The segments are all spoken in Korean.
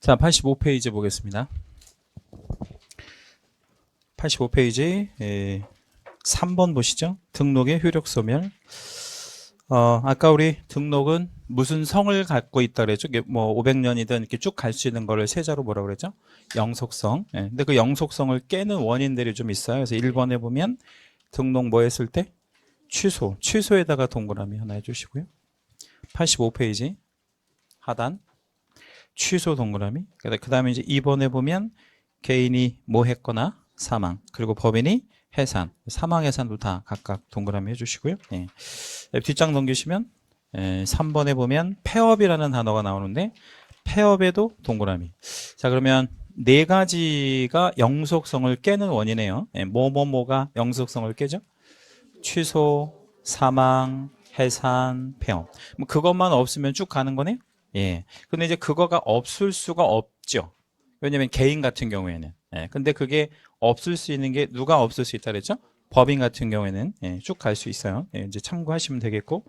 자, 85페이지 보겠습니다. 85페이지 3번 보시죠. 등록의 효력 소멸. 아까 우리 등록은 무슨 성을 갖고 있다 그랬죠? 뭐 500년이든 이렇게 쭉 갈 수 있는 거를 세자로 뭐라고 그랬죠? 영속성. 근데 그 영속성을 깨는 원인들이 좀 있어요. 그래서 1번에 보면 등록 뭐 했을 때? 취소에다가 동그라미 하나 해주시고요. 85페이지 하단 취소 동그라미. 그 다음에 이제 2번에 보면 개인이 뭐 했거나 사망, 그리고 법인이 해산, 사망 해산도 다 각각 동그라미 해주시고요. 뒷장 넘기시면 3번에 보면 폐업이라는 단어가 나오는데 폐업에도 동그라미. 자, 그러면 네 가지가 영속성을 깨는 원이네요. 뭐가 영속성을 깨죠? 취소, 사망, 해산, 폐업. 뭐 그것만 없으면 쭉 가는 거네요. 근데 이제 그거가 없을 수가 없죠. 왜냐면 개인 같은 경우에는. 근데 그게 없을 수 있는 게 누가 없을 수 있다 그랬죠? 법인 같은 경우에는 쭉 갈 수 있어요. 이제 참고하시면 되겠고.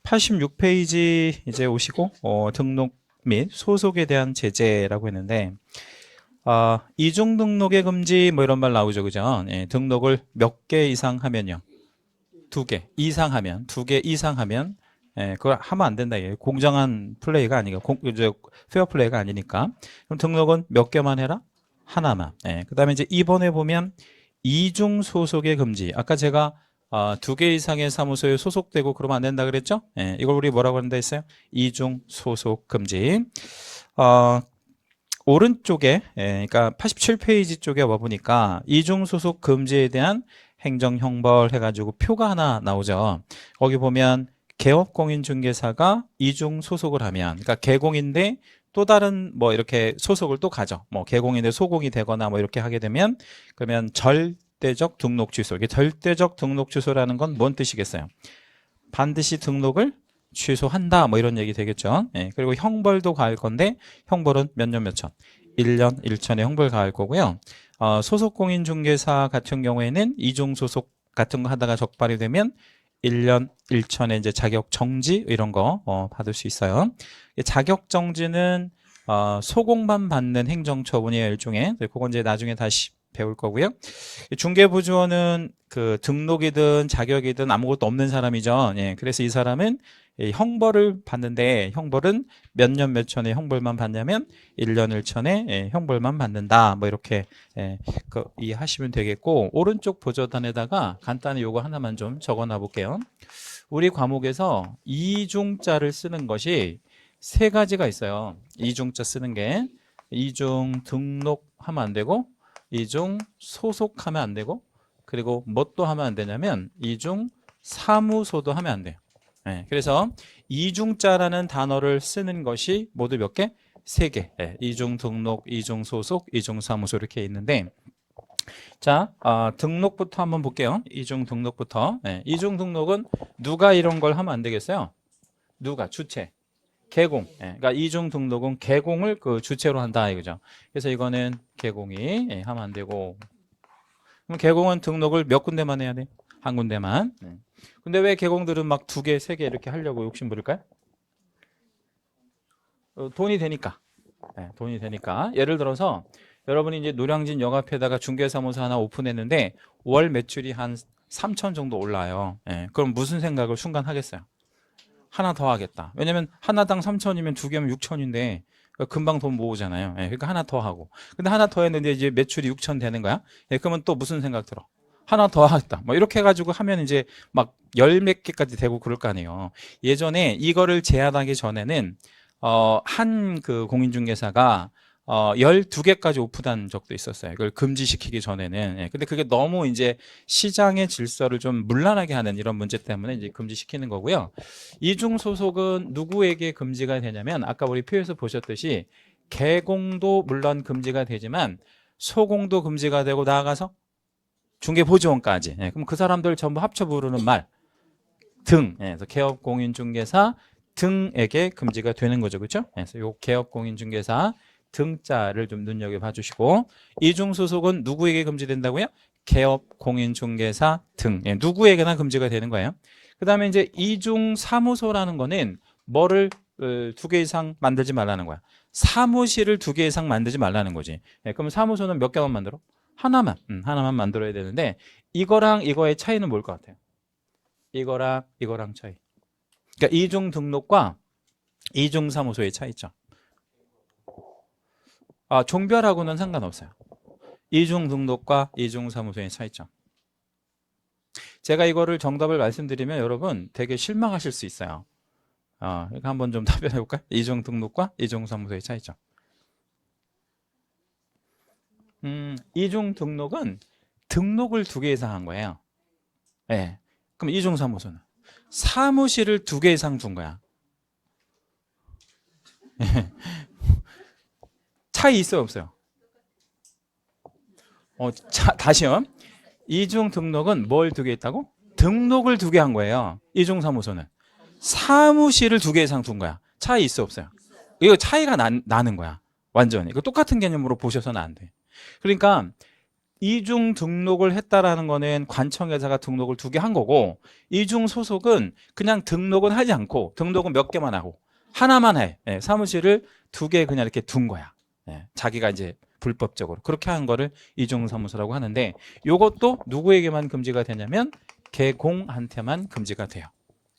86페이지 이제 오시고 등록 및 소속에 대한 제재라고 했는데 이중 등록의 금지 뭐 이런 말 나오죠, 그죠? 등록을 몇 개 이상 하면요. 2개 이상 하면, 2개 이상 하면 그걸 하면 안 된다. 공정한 플레이가 아니고 페어 플레이가 아니니까. 그럼 등록은 몇 개만 해라? 하나만. 그 다음에 이제 2번에 보면 이중 소속의 금지. 아까 제가 2개 이상의 사무소에 소속되고 그러면 안 된다 그랬죠? 이걸 우리 뭐라고 한다 했어요? 이중 소속 금지. 오른쪽에 그러니까 87페이지 쪽에 와보니까 이중 소속 금지에 대한 행정형벌 해가지고 표가 하나 나오죠. 거기 보면 개업공인중개사가 이중 소속을 하면, 그러니까 개공인데 또 다른 뭐 이렇게 소속을 또 가져. 뭐 개공인데 소공이 되거나 뭐 이렇게 하게 되면 그러면 절대적 등록 취소. 이게 절대적 등록 취소라는 건 뭔 뜻이겠어요? 반드시 등록을 취소한다. 뭐 이런 얘기 되겠죠. 그리고 형벌도 가할 건데 형벌은 몇 년 몇 천? 1년 1천에 형벌 가할 거고요. 소속공인중개사 같은 경우에는 이중 소속 같은 거 하다가 적발이 되면 1년 1천에 이제 자격 정지 이런 거 받을 수 있어요. 자격 정지는 소공만 받는 행정처분이에요, 일종의. 그건 이제 나중에 다시 배울 거고요. 중개부주원은 그 등록이든 자격이든 아무것도 없는 사람이죠. 그래서 이 사람은 형벌을 받는데 형벌은 몇 년 몇 천에 형벌만 받냐면 1년 1천에 형벌만 받는다. 뭐 이렇게 이해하시면 되겠고, 오른쪽 보조단에다가 간단히 요거 하나만 좀 적어놔 볼게요. 우리 과목에서 이중자를 쓰는 것이 세 가지가 있어요. 이중자 쓰는 게 이중 등록하면 안 되고, 이중 소속하면 안 되고, 그리고 뭣도 하면 안 되냐면 이중 사무소도 하면 안 돼요. 그래서 이중자라는 단어를 쓰는 것이 모두 몇 개? 3개. 이중 등록, 이중 소속, 이중 사무소 이렇게 있는데, 자, 등록부터 한번 볼게요. 이중 등록부터. 이중 등록은 누가 이런 걸 하면 안 되겠어요? 누가? 주체. 개공. 그러니까 이중 등록은 개공을 그 주체로 한다 이거죠. 그래서 이거는 개공이 하면 안 되고, 그럼 개공은 등록을 몇 군데만 해야 돼? 한 군데만. 근데 왜 개공들은 막 2개, 3개 이렇게 하려고 욕심 부릴까요? 돈이 되니까. 돈이 되니까. 예를 들어서 여러분이 이제 노량진 역 앞에다가 중개사무소 하나 오픈했는데 월 매출이 한 3천 정도 올라요. 그럼 무슨 생각을 순간 하겠어요? 하나 더 하겠다. 왜냐면 하나당 3천이면 2개면 6천인데 금방 돈 모으잖아요. 그러니까 하나 더 하고. 근데 하나 더 했는데 이제 매출이 6천 되는 거야. 그러면 또 무슨 생각 들어? 하나 더 하겠다. 뭐 이렇게 해가지고 하면 이제 막 열 몇 개까지 되고 그럴 거 아니에요. 예전에 이거를 제한하기 전에는 한 그 공인중개사가 12개까지 오픈한 적도 있었어요. 이걸 금지시키기 전에는. 근데 그게 너무 이제 시장의 질서를 좀 문란하게 하는 이런 문제 때문에 이제 금지시키는 거고요. 이중 소속은 누구에게 금지가 되냐면 아까 우리 표에서 보셨듯이 개공도 물론 금지가 되지만 소공도 금지가 되고 나아가서 중개보조원까지. 그럼 그 사람들 전부 합쳐 부르는 말 등. 그래서 개업공인중개사 등에게 금지가 되는 거죠. 그렇죠? 그래서 요 개업공인중개사 등자를 좀 눈여겨봐 주시고, 이중소속은 누구에게 금지된다고요? 개업공인중개사 등. 누구에게나 금지가 되는 거예요. 그 다음에 이제 이중사무소라는 거는 뭐를 2개 이상 만들지 말라는 거야. 사무실을 2개 이상 만들지 말라는 거지. 예, 그럼 사무소는 몇 개만 만들어? 하나만 만들어야 되는데 이거랑 이거의 차이는 뭘 것 같아요? 이거랑 차이. 그러니까 이중 등록과 이중 사무소의 차이죠. 종별하고는 상관없어요. 이중 등록과 이중 사무소의 차이점. 제가 이거를 정답을 말씀드리면 여러분 되게 실망하실 수 있어요. 그러니까 한번 좀 답변해 볼까요? 이중 등록과 이중 사무소의 차이점. 이중 등록은 등록을 2개 이상 한 거예요. 네. 그럼 이중 사무소는 사무실을 2개 이상 둔 거야. 차이 있어요, 없어요? 다시요. 이중 등록은 뭘 2개 있다고? 등록을 2개 한 거예요. 이중 사무소는 사무실을 2개 이상 둔 거야. 차이 있어, 없어요? 이거 차이가 나는 거야. 완전히. 이거 똑같은 개념으로 보셔서는 안 돼. 그러니까 이중 등록을 했다라는 거는 관청회사가 등록을 2개 한 거고, 이중 소속은 그냥 등록은 하지 않고 등록은 몇 개만 하고 하나만 해. 예, 사무실을 2개 그냥 이렇게 둔 거야. 예, 자기가 이제 불법적으로 그렇게 한 거를 이중 사무소라고 하는데, 이것도 누구에게만 금지가 되냐면 개공한테만 금지가 돼요.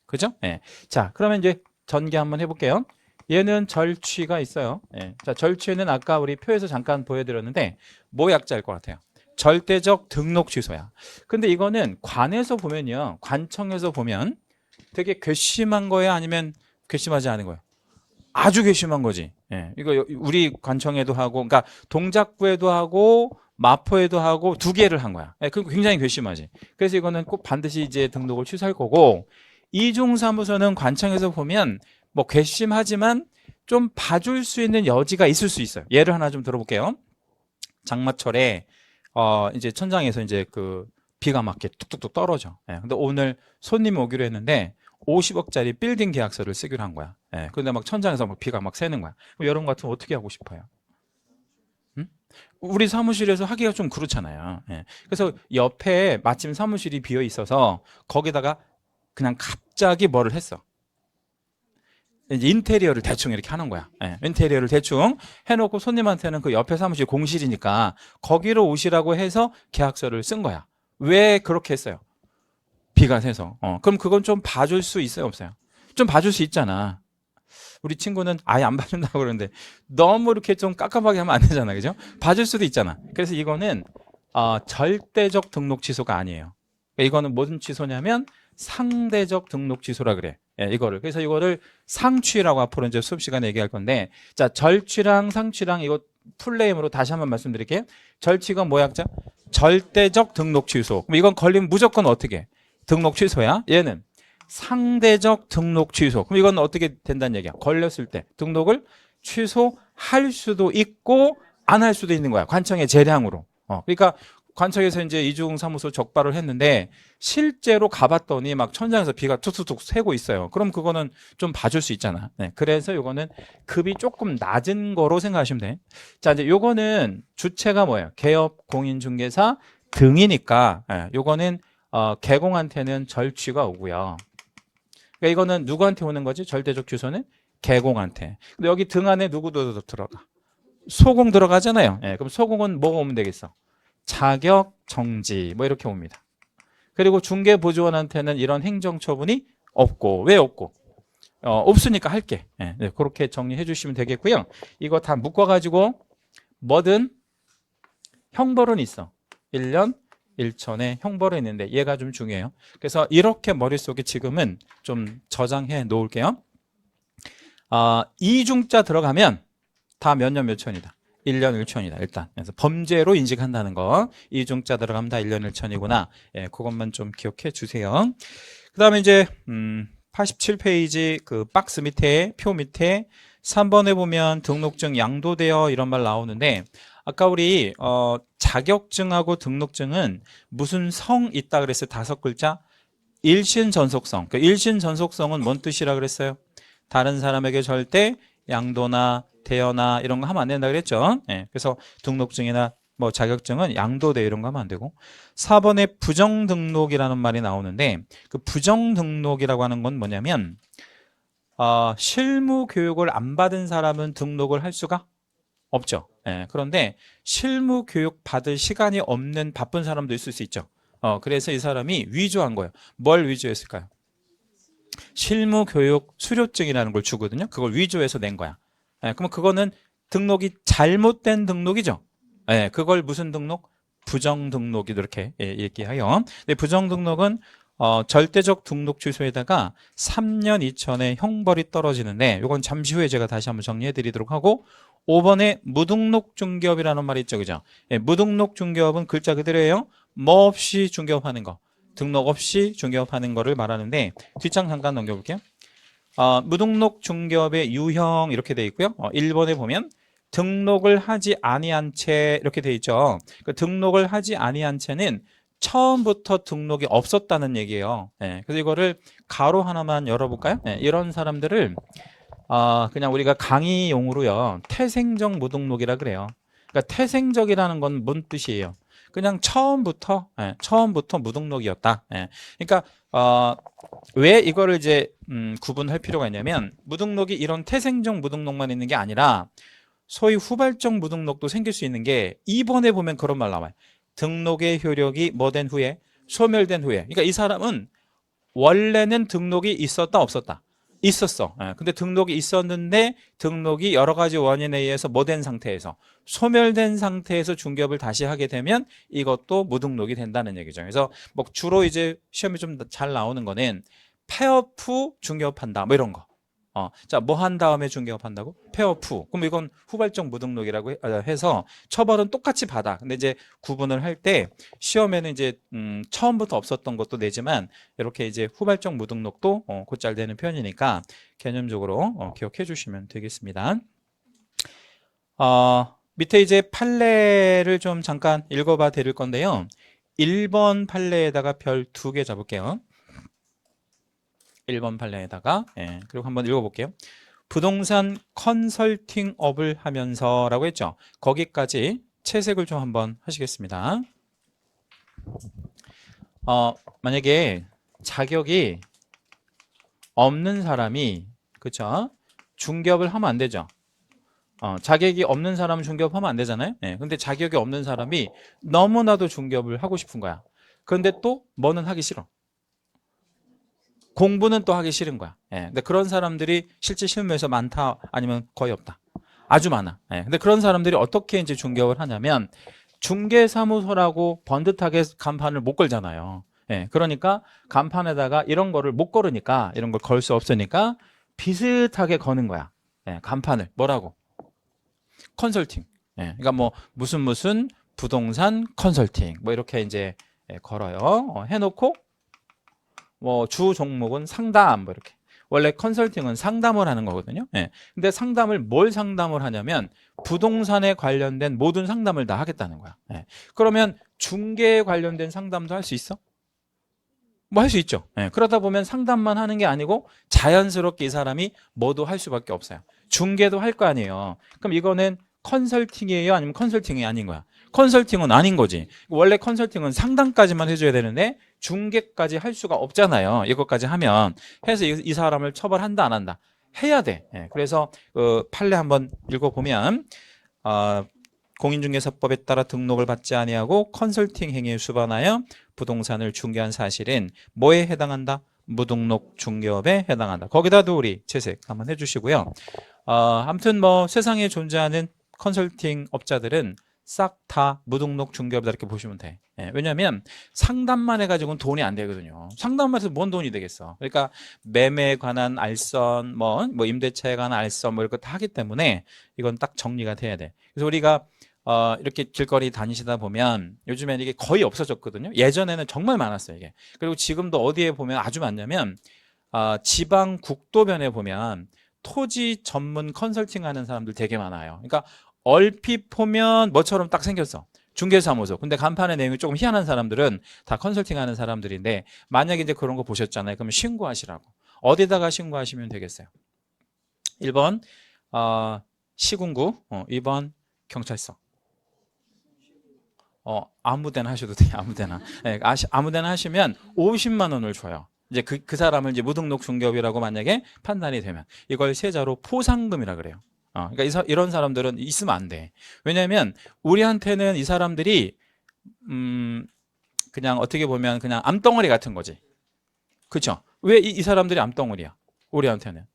그죠? 예. 자, 그러면 이제 전개 한번 해볼게요. 얘는 절취가 있어요. 예. 자, 절취는 아까 우리 표에서 잠깐 보여드렸는데 뭐 약자일 것 같아요? 절대적 등록 취소야. 근데 이거는 관에서 보면요, 관청에서 보면 되게 괘씸한 거예요, 아니면 괘씸하지 않은 거예요? 아주 괘씸한 거지. 예. 이거 우리 관청에도 하고, 그러니까 동작구에도 하고 마포에도 하고 2개를 한 거야. 예. 그리고 굉장히 괘씸하지. 그래서 이거는 꼭 반드시 이제 등록을 취소할 거고, 이중사무소는 관청에서 보면 뭐 괘씸하지만 좀 봐줄 수 있는 여지가 있을 수 있어요. 예를 하나 좀 들어볼게요. 장마철에 이제 천장에서 이제 그 비가 막 이렇게 뚝뚝뚝 떨어져. 예. 근데 오늘 손님 오기로 했는데 50억짜리 빌딩 계약서를 쓰기로 한 거야. 예. 근데 막 천장에서 막 비가 막 새는 거야. 그럼 여러분 같으면 어떻게 하고 싶어요? 응? 우리 사무실에서 하기가 좀 그렇잖아요. 예. 그래서 옆에 마침 사무실이 비어 있어서 거기다가 그냥 갑자기 뭐를 했어. 이제 인테리어를 대충 이렇게 하는 거야. 예, 인테리어를 대충 해놓고 손님한테는 그 옆에 사무실 공실이니까 거기로 오시라고 해서 계약서를 쓴 거야. 왜 그렇게 했어요? 비가 새서. 그럼 그건 좀 봐줄 수 있어요, 없어요? 좀 봐줄 수 있잖아. 우리 친구는 아예 안 봐준다고 그러는데 너무 이렇게 좀 깝깝하게 하면 안 되잖아, 그죠? 봐줄 수도 있잖아. 그래서 이거는 절대적 등록 취소가 아니에요. 이거는 무슨 취소냐면 상대적 등록 취소라 그래. 예, 이거를. 그래서 이거를 상취라고 앞으로 이제 수업 시간에 얘기할 건데, 자, 절취랑 상취랑 이거 풀네임으로 다시 한번 말씀드릴게요. 절취가 뭐 약자? 절대적 등록 취소. 그럼 이건 걸리면 무조건 어떻게? 등록 취소야. 얘는 상대적 등록 취소. 그럼 이건 어떻게 된다는 얘기야? 걸렸을 때 등록을 취소할 수도 있고 안 할 수도 있는 거야. 관청의 재량으로. 그러니까 관청에서 이제 이중사무소 적발을 했는데 실제로 가봤더니 막 천장에서 비가 툭툭툭 새고 있어요. 그럼 그거는 좀 봐줄 수 있잖아. 네, 그래서 요거는 급이 조금 낮은 거로 생각하시면 돼. 자, 이제 요거는 주체가 뭐예요? 개업, 공인중개사 등이니까 요거는 개공한테는 절취가 오고요. 그러니까 이거는 누구한테 오는 거지? 절대적 취소는 개공한테. 근데 여기 등 안에 누구도 들어가? 소공 들어가잖아요. 그럼 소공은 뭐가 오면 되겠어? 자격 정지 뭐 이렇게 옵니다. 그리고 중개보조원한테는 이런 행정처분이 없고, 왜 없고? 없으니까 할게. 네, 그렇게 정리해 주시면 되겠고요. 이거 다 묶어가지고 뭐든 형벌은 있어. 1년 1천의 형벌은 있는데 얘가 좀 중요해요. 그래서 이렇게 머릿속에 지금은 좀 저장해 놓을게요. 이중자 들어가면 다 몇 년 몇 천이다. 1년 1천이다 일단. 그래서 범죄로 인식한다는 거. 이중자 들어가면 다 1년 1천이구나. 예, 그것만 좀 기억해 주세요. 그 다음에 이제 87페이지 그 박스 밑에 표 밑에 3번에 보면 등록증 양도되어 이런 말 나오는데, 아까 우리 자격증하고 등록증은 무슨 성 있다 그랬어요? 5글자. 일신전속성. 그 일신전속성은 뭔 뜻이라 그랬어요? 다른 사람에게 절대 양도나 대여나 이런 거 하면 안 된다 그랬죠. 예, 그래서 등록증이나 뭐 자격증은 양도대 이런 거 하면 안 되고. 4번에 부정등록이라는 말이 나오는데, 그 부정등록이라고 하는 건 뭐냐면 실무 교육을 안 받은 사람은 등록을 할 수가 없죠. 예, 그런데 실무 교육 받을 시간이 없는 바쁜 사람도 있을 수 있죠. 그래서 이 사람이 위조한 거예요. 뭘 위조했을까요? 실무 교육 수료증이라는 걸 주거든요. 그걸 위조해서 낸 거야. 예, 그러면 그거는 등록이 잘못된 등록이죠. 예, 그걸 무슨 등록? 부정 등록이 이렇게 얘기해요. 근데 부정 등록은 절대적 등록 취소에다가 3년 이천의 형벌이 떨어지는데 이건 잠시 후에 제가 다시 한번 정리해 드리도록 하고 5번에 무등록 중개업이라는 말이 있죠. 그죠? 예, 무등록 중개업은 글자 그대로예요. 뭐 없이 중개업하는 거. 등록 없이 중개업하는 거를 말하는데 뒷장 잠깐 넘겨볼게요. 무등록 중개업의 유형 이렇게 돼 있고요. 1번에 보면 등록을 하지 아니한 채 이렇게 돼 있죠. 그 등록을 하지 아니한 채는 처음부터 등록이 없었다는 얘기예요. 네, 그래서 이거를 가로 하나만 열어볼까요? 네, 이런 사람들을 그냥 우리가 강의용으로요 태생적 무등록이라 그래요. 그러니까 태생적이라는 건 뭔 뜻이에요? 그냥 처음부터 무등록이었다. 예. 그러니까 왜 이거를 이제 구분할 필요가 있냐면 무등록이 이런 태생적 무등록만 있는 게 아니라 소위 후발적 무등록도 생길 수 있는 게 2번에 보면 그런 말 나와요. 등록의 효력이 뭐 된 후에 소멸된 후에. 그러니까 이 사람은 원래는 등록이 있었다 없었다. 있었어. 예, 근데 등록이 있었는데 등록이 여러 가지 원인에 의해서 뭐 된 상태에서 소멸된 상태에서 중개업을 다시 하게 되면 이것도 무등록이 된다는 얘기죠. 그래서 뭐 주로 이제 시험이 좀 잘 나오는 거는 폐업 후 중개업한다 뭐 이런 거. 자, 뭐 한 다음에 중개업한다고? 폐업 후. 그럼 이건 후발적 무등록이라고 해서 처벌은 똑같이 받아. 근데 이제 구분을 할 때 시험에는 이제 처음부터 없었던 것도 내지만 이렇게 이제 후발적 무등록도 곧잘 되는 편이니까 개념적으로 기억해 주시면 되겠습니다. 밑에 이제 판례를 좀 잠깐 읽어봐 드릴 건데요. 1번 판례에다가 별 2개 잡을게요. 1번 판례에다가 그리고 한번 읽어볼게요. 부동산 컨설팅업을 하면서 라고 했죠. 거기까지 채색을 좀 한번 하시겠습니다. 만약에 자격이 없는 사람이 그쵸? 중개업을 하면 안 되죠. 자격이 없는 사람은 중개업하면 안 되잖아요. 근데 자격이 없는 사람이 너무나도 중개업을 하고 싶은 거야. 그런데 또 뭐는 하기 싫어. 공부는 또 하기 싫은 거야. 근데 그런 사람들이 실제 실무에서 많다 아니면 거의 없다. 아주 많아. 근데 그런 사람들이 어떻게 이제 중개업을 하냐면 중개사무소라고 번듯하게 간판을 못 걸잖아요. 그러니까 간판에다가 이런 거를 못 걸으니까 이런 걸 걸 수 없으니까 비슷하게 거는 거야. 간판을 뭐라고? 컨설팅. 그러니까 뭐 무슨 부동산 컨설팅 뭐 이렇게 이제 걸어요. 해놓고 뭐 주 종목은 상담 뭐 이렇게. 원래 컨설팅은 상담을 하는 거거든요. 근데 상담을 뭘 상담을 하냐면 부동산에 관련된 모든 상담을 다 하겠다는 거야. 그러면 중개에 관련된 상담도 할 수 있어? 뭐 할 수 있죠. 그러다 보면 상담만 하는 게 아니고 자연스럽게 이 사람이 뭐도 할 수밖에 없어요. 중개도 할 거 아니에요. 그럼 이거는 컨설팅이에요? 아니면 컨설팅이 아닌 거야? 컨설팅은 아닌 거지. 원래 컨설팅은 상담까지만 해줘야 되는데 중개까지 할 수가 없잖아요. 이것까지 하면. 해서 이 사람을 처벌한다 안 한다? 해야 돼. 그래서 판례 한번 읽어보면 공인중개사법에 따라 등록을 받지 아니하고 컨설팅 행위에 수반하여 부동산을 중개한 사실은 뭐에 해당한다? 무등록 중개업에 해당한다. 거기다도 우리 채색 한번 해주시고요. 아무튼 뭐 세상에 존재하는 컨설팅 업자들은 싹 다 무등록 중개업이다 이렇게 보시면 돼. 왜냐하면 상담만 해가지고는 돈이 안 되거든요. 상담만 해서 뭔 돈이 되겠어. 그러니까 매매에 관한 알선, 뭐 임대차에 관한 알선 뭐 이런 거 다 하기 때문에 이건 딱 정리가 돼야 돼. 그래서 우리가 이렇게 길거리 다니시다 보면 요즘엔 이게 거의 없어졌거든요. 예전에는 정말 많았어요, 이게. 그리고 지금도 어디에 보면 아주 많냐면 지방 국도변에 보면 토지 전문 컨설팅 하는 사람들 되게 많아요. 그러니까 얼핏 보면 뭐처럼 딱 생겼어. 중개사무소. 근데 간판의 내용이 조금 희한한 사람들은 다 컨설팅 하는 사람들인데 만약에 이제 그런 거 보셨잖아요. 그러면 신고하시라고. 어디다가 신고하시면 되겠어요? 1번 시군구, 2번 경찰서. 아무 데나 하셔도 돼요. 아무 데나. 아무 데나 하시면 50만 원을 줘요. 이제 그 사람을 이제 무등록 중개업이라고 만약에 판단이 되면 이걸 세자로 포상금이라 그래요. 그러니까 이런 사람들은 있으면 안 돼. 왜냐하면 우리한테는 이 사람들이 그냥 어떻게 보면 그냥 암덩어리 같은 거지. 그렇죠? 왜 이 사람들이 암덩어리야? 우리한테는.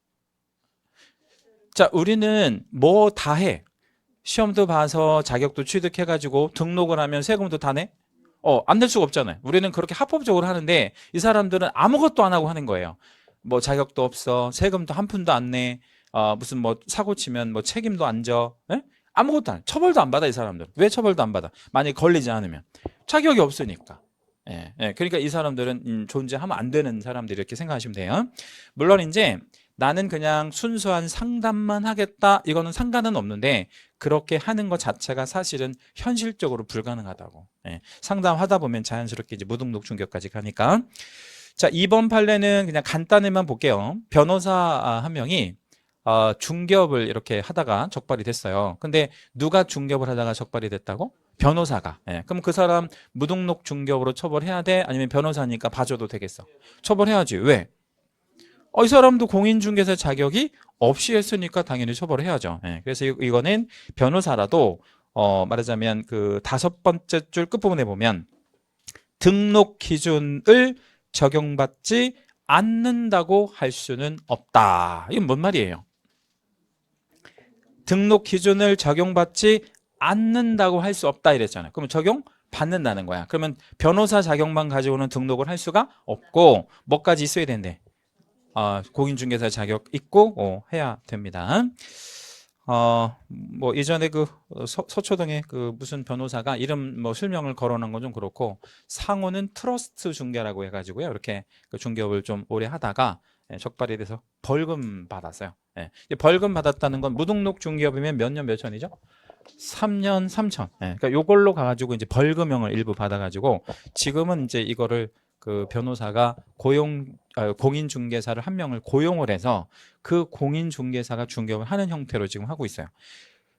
자, 우리는 뭐 다 해. 시험도 봐서 자격도 취득해가지고 등록을 하면 세금도 다 내? 안 낼 수가 없잖아요. 우리는 그렇게 합법적으로 하는데 이 사람들은 아무것도 안 하고 하는 거예요. 뭐 자격도 없어, 세금도 한 푼도 안 내, 무슨 뭐 사고 치면 뭐 책임도 안 져, 에? 아무것도 안 해. 처벌도 안 받아 이 사람들. 왜 처벌도 안 받아? 만약에 걸리지 않으면 자격이 없으니까. 그러니까 이 사람들은 존재하면 안 되는 사람들 이렇게 생각하시면 돼요. 물론 이제 나는 그냥 순수한 상담만 하겠다 이거는 상관은 없는데 그렇게 하는 것 자체가 사실은 현실적으로 불가능하다고. 상담하다 보면 자연스럽게 이제 무등록 중개까지 가니까. 자, 이번 판례는 그냥 간단히만 볼게요. 변호사 한 명이 중개업을 이렇게 하다가 적발이 됐어요. 근데 누가 중개업을 하다가 적발이 됐다고? 변호사가. 그럼 그 사람 무등록 중개업으로 처벌해야 돼? 아니면 변호사니까 봐줘도 되겠어? 처벌해야지. 왜? 이 사람도 공인중개사 자격이 없이 했으니까 당연히 처벌을 해야죠. 그래서 이거는 변호사라도 말하자면 그 5번째 줄 끝부분에 보면 등록 기준을 적용받지 않는다고 할 수는 없다. 이건 뭔 말이에요? 등록 기준을 적용받지 않는다고 할 수 없다 이랬잖아요. 그러면 적용 받는다는 거야. 그러면 변호사 자격만 가지고는 등록을 할 수가 없고 뭐까지 있어야 된대? 공인중개사 자격 있고 해야 됩니다. 뭐 예전에 그 서초동에 그 무슨 변호사가 이름 뭐 실명을 거론한 건 좀 그렇고 상호는 트러스트 중개라고 해가지고요. 이렇게 그 중개업을 좀 오래 하다가 적발이 돼서 벌금 받았어요. 벌금 받았다는 건 무등록 중개업이면 몇 년 몇 천이죠? 3년 3천. 그러니까 요걸로 가가지고 이제 벌금형을 일부 받아가지고 지금은 이제 이거를 그 변호사가 공인중개사를 한 명을 고용을 해서 그 공인중개사가 중개업을 하는 형태로 지금 하고 있어요.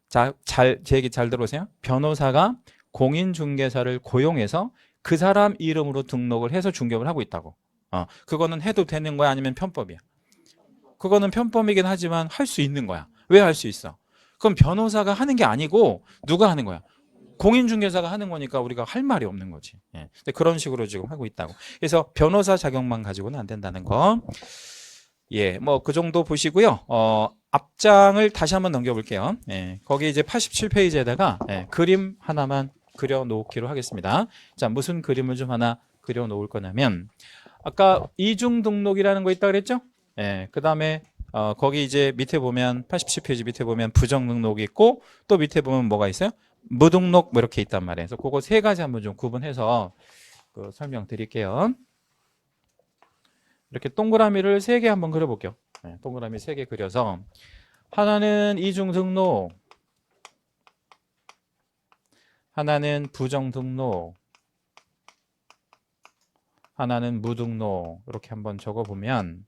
자, 제 얘기 잘 들어보세요. 변호사가 공인중개사를 고용해서 그 사람 이름으로 등록을 해서 중개업을 하고 있다고. 그거는 해도 되는 거야? 아니면 편법이야? 그거는 편법이긴 하지만 할 수 있는 거야. 왜 할 수 있어? 그럼 변호사가 하는 게 아니고 누가 하는 거야? 공인중개사가 하는 거니까 우리가 할 말이 없는 거지. 근데 그런 식으로 지금 하고 있다고. 그래서 변호사 자격만 가지고는 안 된다는 거. 뭐 그 정도 보시고요. 앞장을 다시 한번 넘겨볼게요. 거기 이제 87페이지에다가 그림 하나만 그려 놓기로 하겠습니다. 자, 무슨 그림을 좀 하나 그려 놓을 거냐면 아까 이중 등록이라는 거 있다 그랬죠? 그 다음에 거기 이제 밑에 보면 87페이지 밑에 보면 부정 등록이 있고 또 밑에 보면 뭐가 있어요? 무등록 뭐 이렇게 있단 말이에요. 그래서 그거 세 가지 한번 좀 구분해서 그 설명드릴게요. 이렇게 동그라미를 3개 한번 그려볼게요. 동그라미 3개 그려서 하나는 이중 등록, 하나는 부정 등록, 하나는 무등록 이렇게 한번 적어보면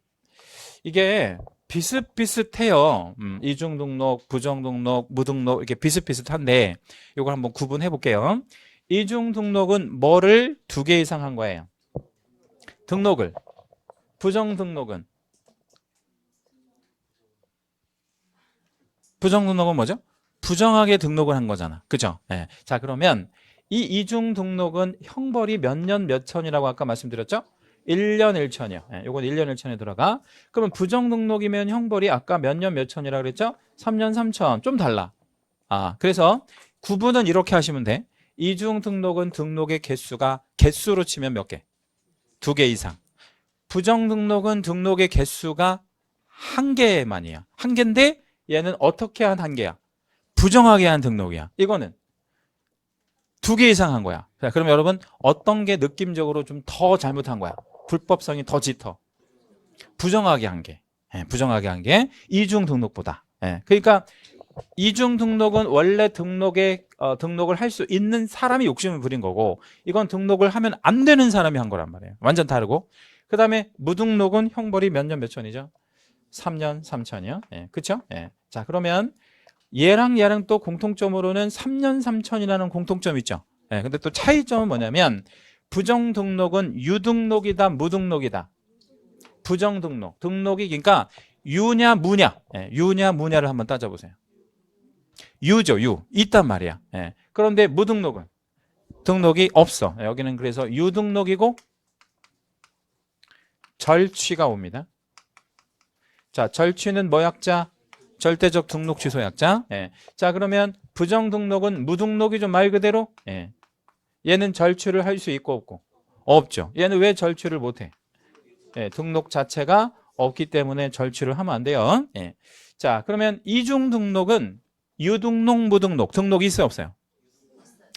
이게 비슷비슷해요. 이중 등록, 부정 등록, 무등록 이렇게 비슷비슷한데 이걸 한번 구분해 볼게요. 이중 등록은 뭐를 2개 이상 한 거예요? 등록을. 부정 등록은? 부정 등록은 뭐죠? 부정하게 등록을 한 거잖아. 그죠? 자, 그러면 이 이중 등록은 형벌이 몇 년 몇 천이라고 아까 말씀드렸죠? 1년 1천이요. 요건 1년 1천에 들어가. 그러면 부정 등록이면 형벌이 아까 몇 년 몇 천이라고 그랬죠? 3년 3천. 좀 달라. 그래서 구분은 이렇게 하시면 돼. 이중 등록은 등록의 개수로 치면 몇 개? 2개 이상. 부정 등록은 등록의 개수가 1개만이야. 1개인데 얘는 어떻게 한 1개야? 부정하게 한 등록이야. 이거는 2개 이상 한 거야. 자, 그럼 여러분 어떤 게 느낌적으로 좀 더 잘못한 거야? 불법성이 더 짙어. 부정하게 한 게. 부정하게 한 게 이중 등록보다. 그러니까 이중 등록은 원래 등록을 할 수 있는 사람이 욕심을 부린 거고 이건 등록을 하면 안 되는 사람이 한 거란 말이에요. 완전 다르고. 그 다음에 무등록은 형벌이 몇 년 몇 천이죠? 3년 3천이요. 그쵸? 자, 그러면 얘랑 또 공통점으로는 3년 3천이라는 공통점이 있죠. 근데 또 차이점은 뭐냐면 부정 등록은 유등록이다, 무등록이다. 부정 등록. 등록이 그러니까 유냐 무냐. 예, 유냐 무냐를 한번 따져보세요. 유죠, 유. 있단 말이야. 예. 그런데 무등록은 등록이 없어. 예, 여기는 그래서 유등록이고 절취가 옵니다. 자, 절취는 뭐 약자? 절대적 등록 취소 약자. 예. 자, 그러면 부정 등록은 무등록이죠, 말 그대로. 예. 얘는 절취를 할 수 있고 없고? 없죠. 얘는 왜 절취를 못해? 예, 등록 자체가 없기 때문에 절취를 하면 안 돼요. 예. 자, 그러면 이중 등록은 유등록, 무등록. 등록이 있어요, 없어요?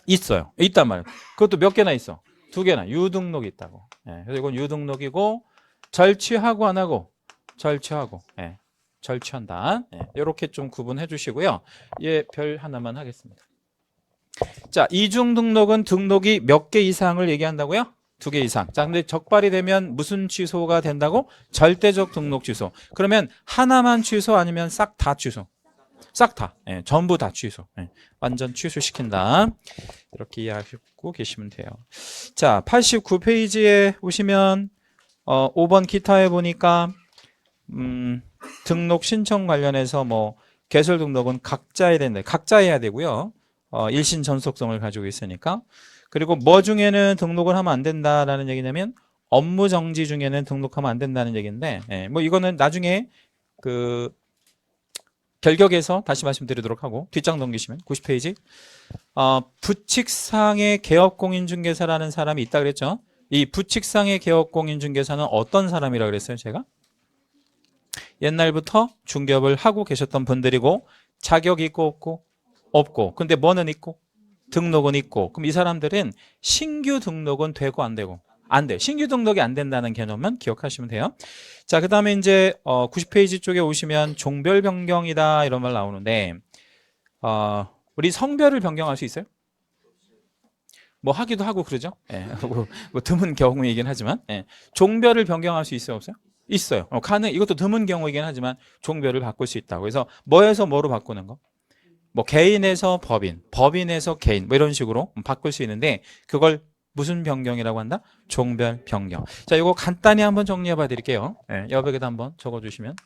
있어요. 있단 말이에요. 그것도 몇 개나 있어? 2개나. 유등록이 있다고. 예, 그래서 이건 유등록이고 절취하고 안 하고? 절취하고. 예, 절취한다. 예, 이렇게 좀 구분해 주시고요. 예, 별 하나만 하겠습니다. 자, 이중 등록은 등록이 몇 개 이상을 얘기한다고요? 2개 이상. 자, 근데 적발이 되면 무슨 취소가 된다고? 절대적 등록 취소. 그러면 하나만 취소 아니면 싹 다 취소? 싹 다. 예, 전부 다 취소. 예, 완전 취소시킨다. 이렇게 이해하시고 계시면 돼요. 자, 89페이지에 오시면 5번 기타에 보니까 등록 신청 관련해서 뭐 개설 등록은 각자 해야 된다. 각자 해야 되고요. 일신 전속성을 가지고 있으니까. 그리고 뭐 중에는 등록을 하면 안 된다라는 얘기냐면 업무 정지 중에는 등록하면 안 된다는 얘기인데, 예, 뭐 이거는 나중에 그 결격에서 다시 말씀드리도록 하고 뒷장 넘기시면 90페이지. 부칙상의 개업공인중개사라는 사람이 있다 그랬죠. 이 부칙상의 개업공인중개사는 어떤 사람이라고 그랬어요, 제가? 옛날부터 중개업을 하고 계셨던 분들이고 자격이 있고 없고? 없고. 근데 뭐는 있고? 등록은 있고. 그럼 이 사람들은 신규 등록은 되고 안 되고? 안 돼. 신규 등록이 안 된다는 개념만 기억하시면 돼요. 자, 그 다음에 이제 90페이지 쪽에 오시면 종별 변경이다 이런 말 나오는데 우리 성별을 변경할 수 있어요? 뭐 하기도 하고 그러죠. 예, 뭐 드문 경우이긴 하지만 종별을 변경할 수 있어요, 없어요? 있어요. 가능. 이것도 드문 경우이긴 하지만 종별을 바꿀 수 있다고. 그래서 뭐에서 뭐로 바꾸는 거? 뭐 개인에서 법인, 법인에서 개인 뭐 이런 식으로 바꿀 수 있는데 그걸 무슨 변경이라고 한다? 종별 변경. 자, 이거 간단히 한번 정리해 봐 드릴게요. 네, 여백에다 한번 적어 주시면.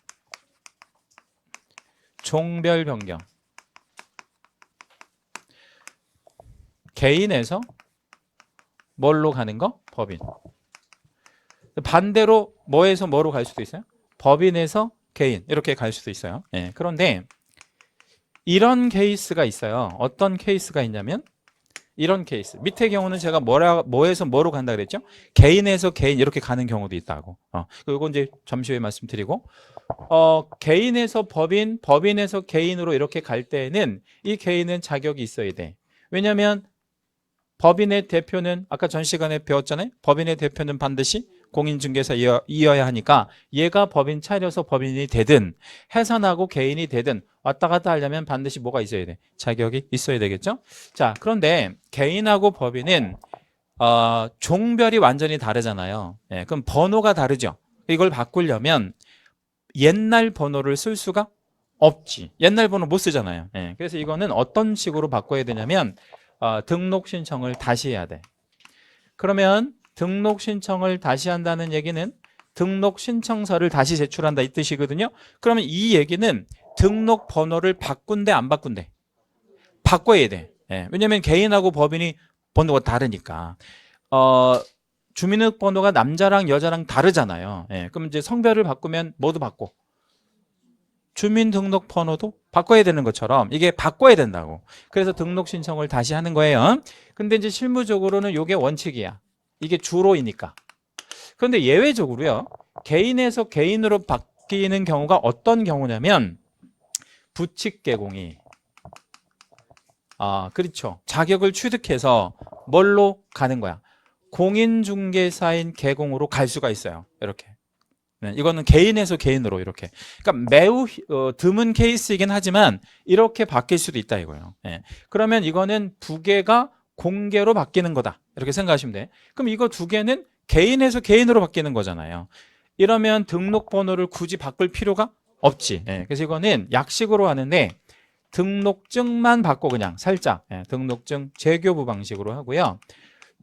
종별 변경. 개인에서 뭘로 가는 거? 법인. 반대로 뭐에서 뭐로 갈 수도 있어요? 법인에서 개인 이렇게 갈 수도 있어요. 네, 그런데 이런 케이스가 있어요. 어떤 케이스가 있냐면 이런 케이스. 밑에 경우는 제가 뭐에서 뭐로 간다 그랬죠? 개인에서 개인 이렇게 가는 경우도 있다고. 그리고 이제 잠시 후에 말씀드리고 개인에서 법인, 법인에서 개인으로 이렇게 갈 때는 이 개인은 자격이 있어야 돼. 왜냐하면 법인의 대표는 아까 전 시간에 배웠잖아요. 법인의 대표는 반드시 공인중개사이어야 하니까 얘가 법인 차려서 법인이 되든 해산하고 개인이 되든 왔다 갔다 하려면 반드시 뭐가 있어야 돼? 자격이 있어야 되겠죠? 자, 그런데 개인하고 법인은 종별이 완전히 다르잖아요. 예, 그럼 번호가 다르죠. 이걸 바꾸려면 옛날 번호를 쓸 수가 없지. 옛날 번호 못 쓰잖아요. 예, 그래서 이거는 어떤 식으로 바꿔야 되냐면 등록 신청을 다시 해야 돼. 그러면 등록 신청을 다시 한다는 얘기는 등록 신청서를 다시 제출한다 이 뜻이거든요. 그러면 이 얘기는 등록 번호를 바꾼대 안 바꾼대? 바꿔야 돼. 예, 왜냐하면 개인하고 법인이 번호가 다르니까. 주민등록번호가 남자랑 여자랑 다르잖아요. 예, 그럼 이제 성별을 바꾸면 뭐도 바꿔? 주민등록번호도 바꿔야 되는 것처럼 이게 바꿔야 된다고. 그래서 등록 신청을 다시 하는 거예요. 근데 이제 실무적으로는 이게 원칙이야. 이게 주로이니까. 그런데 예외적으로요. 개인에서 개인으로 바뀌는 경우가 어떤 경우냐면 부칙 개공이 그렇죠. 자격을 취득해서 뭘로 가는 거야? 공인중개사인 개공으로 갈 수가 있어요. 이렇게. 네, 이거는 개인에서 개인으로 이렇게. 그러니까 매우 드문 케이스이긴 하지만 이렇게 바뀔 수도 있다 이거예요. 네. 그러면 이거는 두 개가 공개로 바뀌는 거다. 이렇게 생각하시면 돼. 그럼 이거 두 개는 개인에서 개인으로 바뀌는 거잖아요. 이러면 등록번호를 굳이 바꿀 필요가 없지. 네. 그래서 이거는 약식으로 하는데 등록증만 바꿔 그냥 살짝 등록증 재교부 방식으로 하고요.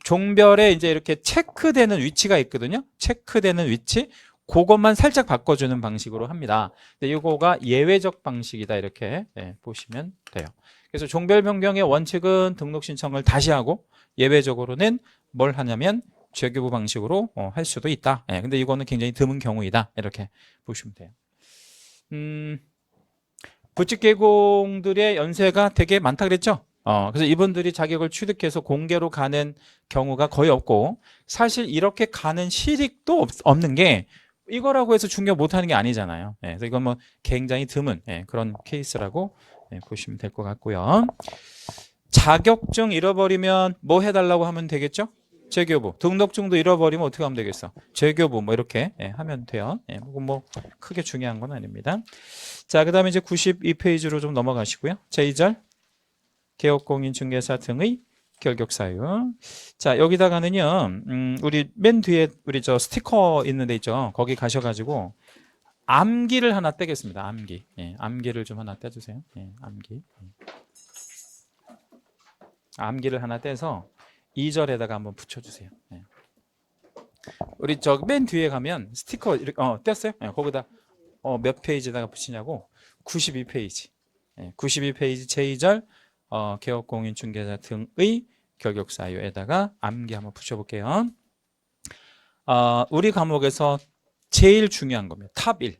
종별에 이제 이렇게 체크되는 위치가 있거든요. 체크되는 위치. 그것만 살짝 바꿔주는 방식으로 합니다. 근데 이거가 예외적 방식이다 이렇게 보시면 돼요. 그래서 종별 변경의 원칙은 등록 신청을 다시 하고 예외적으로는 뭘 하냐면 재교부 방식으로 할 수도 있다. 근데 이거는 굉장히 드문 경우이다 이렇게 보시면 돼요. 부칙개공들의 연세가 되게 많다 그랬죠? 그래서 이분들이 자격을 취득해서 공개로 가는 경우가 거의 없고 사실 이렇게 가는 실익도 없는 게 이거라고 해서 중개 못하는 게 아니잖아요. 그래서 이건 뭐 굉장히 드문 그런 케이스라고 보시면 될 것 같고요. 자격증 잃어버리면 뭐 해달라고 하면 되겠죠? 재교부. 등록증도 잃어버리면 어떻게 하면 되겠어? 재교부 뭐 이렇게 하면 돼요. 뭐 크게 중요한 건 아닙니다. 자, 그 다음에 이제 92페이지로 좀 넘어가시고요. 제2절 개업공인중개사 등의 결격사유. 자, 여기다가는요, 우리 맨 뒤에 우리 저 스티커 있는 데 있죠. 거기 가셔가지고 암기를 하나 떼겠습니다. 암기. 암기를 좀 하나 떼주세요. 암기. 암기를 하나 떼서 2절에다가 한번 붙여주세요. 우리 저 맨 뒤에 가면 스티커 이렇게 뗐어요? 거기다 몇 페이지에다가 붙이냐고 92페이지. 92페이지 제2절 개업공인중개사 등의 결격사유에다가 암기 한번 붙여볼게요. 우리 과목에서 제일 중요한 겁니다. 탑 1.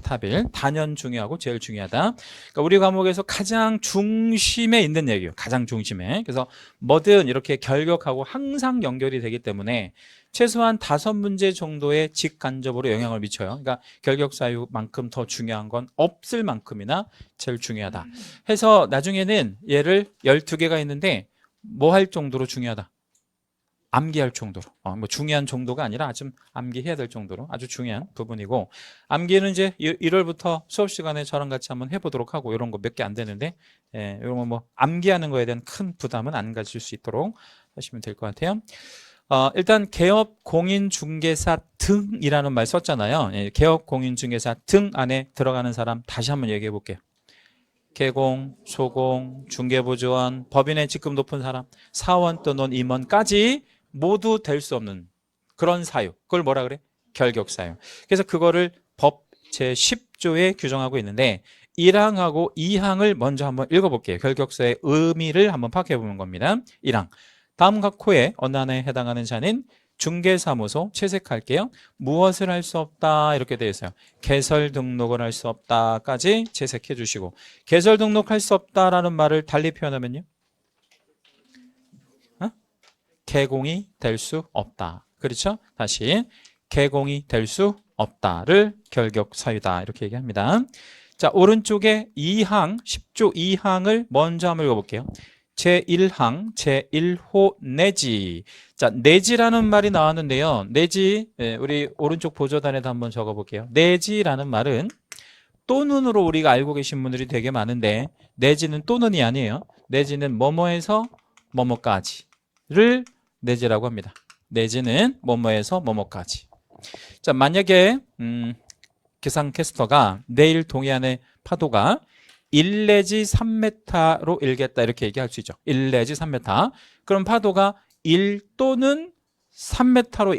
탑 1. 단연 중요하고 제일 중요하다. 그러니까 우리 과목에서 가장 중심에 있는 얘기예요. 가장 중심에. 그래서 뭐든 이렇게 결격하고 항상 연결이 되기 때문에 최소한 5문제 정도의 직간접으로 영향을 미쳐요. 그러니까 결격사유만큼 더 중요한 건 없을 만큼이나 제일 중요하다. 해서 나중에는 얘를 12개가 있는데 뭐 할 정도로 중요하다. 암기할 정도로, 뭐 중요한 정도가 아니라 좀 암기해야 될 정도로 아주 중요한 부분이고, 암기는 이제 1월부터 수업 시간에 저랑 같이 한번 해보도록 하고, 이런 거 몇 개 안 되는데, 이런 거 뭐 암기하는 거에 대한 큰 부담은 안 가질 수 있도록 하시면 될 것 같아요. 일단 개업공인중개사 등이라는 말 썼잖아요. 개업공인중개사 등 안에 들어가는 사람 다시 한번 얘기해 볼게요. 개공, 소공, 중개보조원, 법인의 직급 높은 사람, 사원 또는 임원까지 모두 될 수 없는 그런 사유. 그걸 뭐라 그래? 결격사유. 그래서 그거를 법 제10조에 규정하고 있는데 1항하고 2항을 먼저 한번 읽어볼게요. 결격사의 의미를 한번 파악해 보는 겁니다. 1항. 다음 각 호에 어느 하나에 해당하는 자는 중개사무소 채색할게요. 무엇을 할 수 없다 이렇게 되어 있어요. 개설 등록을 할 수 없다까지 채색해 주시고, 개설 등록할 수 없다라는 말을 달리 표현하면요, 개공이 될 수 없다. 그렇죠? 다시 개공이 될 수 없다를 결격사유다 이렇게 얘기합니다. 자, 오른쪽에 2항 10조 2항을 먼저 한번 읽어볼게요. 제1항 제1호 내지. 자, 내지라는 말이 나왔는데요. 내지, 우리 오른쪽 보조단에도 한번 적어볼게요. 내지라는 말은 또는으로 우리가 알고 계신 분들이 되게 많은데, 내지는 또는이 아니에요. 내지는 뭐뭐에서 뭐뭐까지를 내지라고 합니다. 내지는 뭐뭐에서 뭐뭐까지. 자, 만약에 기상캐스터가 내일 동해안의 파도가 1 내지 3m로 일겠다 이렇게 얘기할 수 있죠. 1 내지 3m. 그럼 파도가 1 또는 3m로